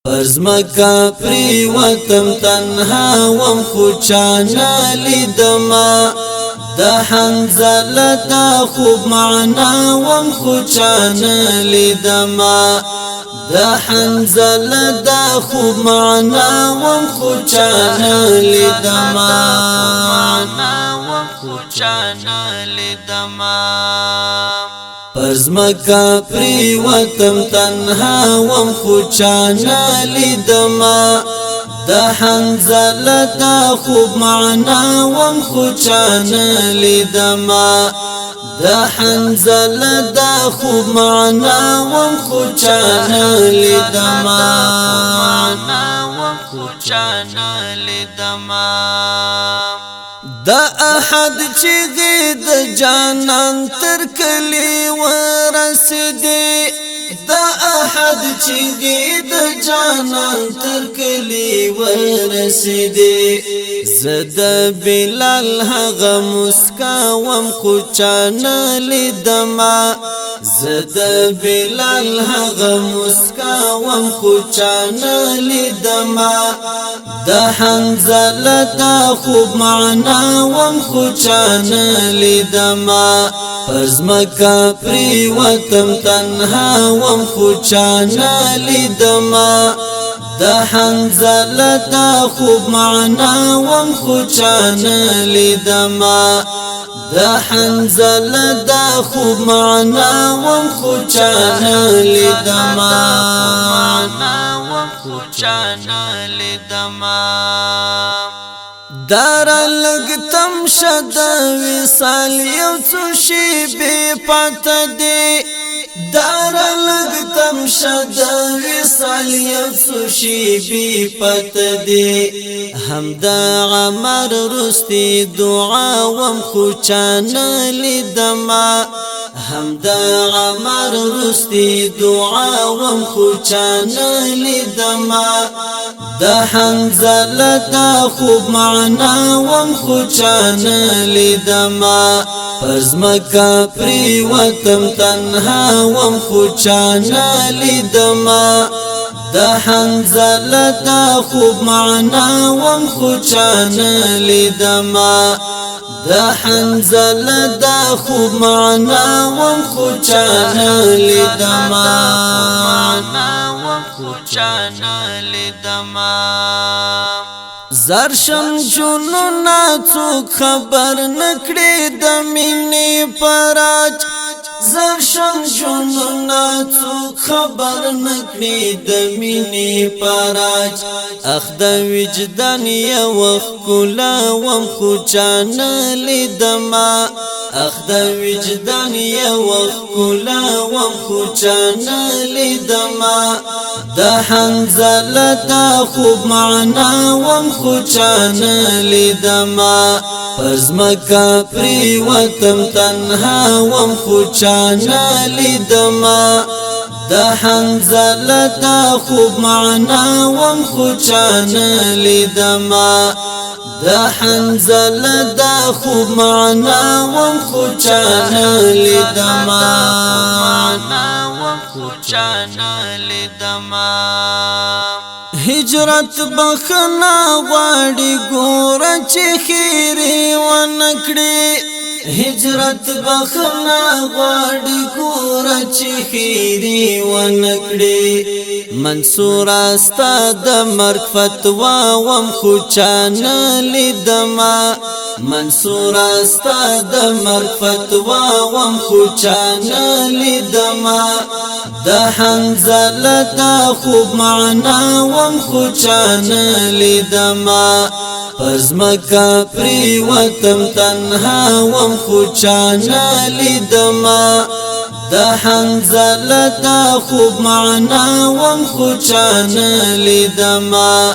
پرزمکا پری وطم تنها وم خوچانا لیدما دا حنزل دا خوب معنا وم خوچانا لیدما دا حنزل دا خوب معنا وم خوچانا لیدما پرزمکا پری وطم تنها وم خوچانا لیدما دا حنزل دا خوب معنا وم خوچانا لیدما دا حنزل دا خوب معنا وم خوچانا لیدما دا احد چیغی دا جانان تر کلی ورسیدی دا احد چیغی دا جانان تر کلی ورسیدی زد بلال هغه مسکا وم خوچانا لیدما زد بلال هغه مسکا وم خوچانا لیدما دا حنزل دا خوب معنا وم خوچانا لیدما پرزمکا پری وطم تنها وم خوچانا لیدما دا حنزل دا خوب معنا وم خوچانا لیدما دا حنزل دا خوب معنا وم خوچانا لیدما دارا لگتم شد وصال یو څو شی بی پات دی دارا لگتم شد وصال یو څو شی بی پات دی هم دا عمر رستی دعا وم خوچانا لیدما هم دا عمر رستی دعا وم خوچانا لیدما دا حنزل دا خوب معنا وم خوچانا لیدما پرزمکا پری وطم تنها وم خوچانا لیدما دا حنزل دا خوب معنا وم خوچانا لیدما دا حنزل دا خوب معنا وم خوچانا زرشم جنونا څوک خبر نکړي د مینې پراج زرشم جنونا څوک خبر نکړي د مینې پراج اخ د وجدان یو خلا وم خوچانا لیدما اخ د وجدان یو خلا وم خوچانا لیدما دا حنزل دا خوب معنا وم خوچانا لیدما پرزمکا پری وطم تنها وم خوچانا لیدما دا حنزل دا خوب معنا وم خوچانا لیدما دا حنزل دا خوب معنا وم خوچانا لیدما هجرت بخنا غواړي ګور چې خیره ونکړي هجرت بخنا غواړي ګور چې خیره ونکړي منصور استا د مرګ فتوا وم خوچانا لیدما منصور استا د مرګ فتوا وم خوچانا لیدما دا حنزل دا خوب معنا وم خوچانا لیدما پرزمکا پری وطم تنها وم خوچانا لیدما دا حنزل دا خوب معنا وم خوچانا لیدما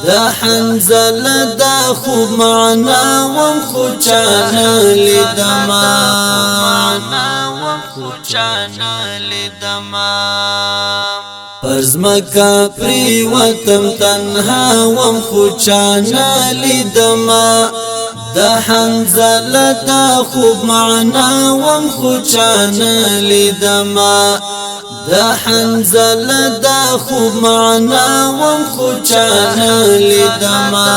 دا حنزل دا خوب معنا وم خوچانا لیدما پرزمکا پری وطم تنها وم خوچانا لیدما دا حنزل دا خوب معنا وم خوچانا لیدما دا حنزله دا خوب معنا وم خو چانا لیدما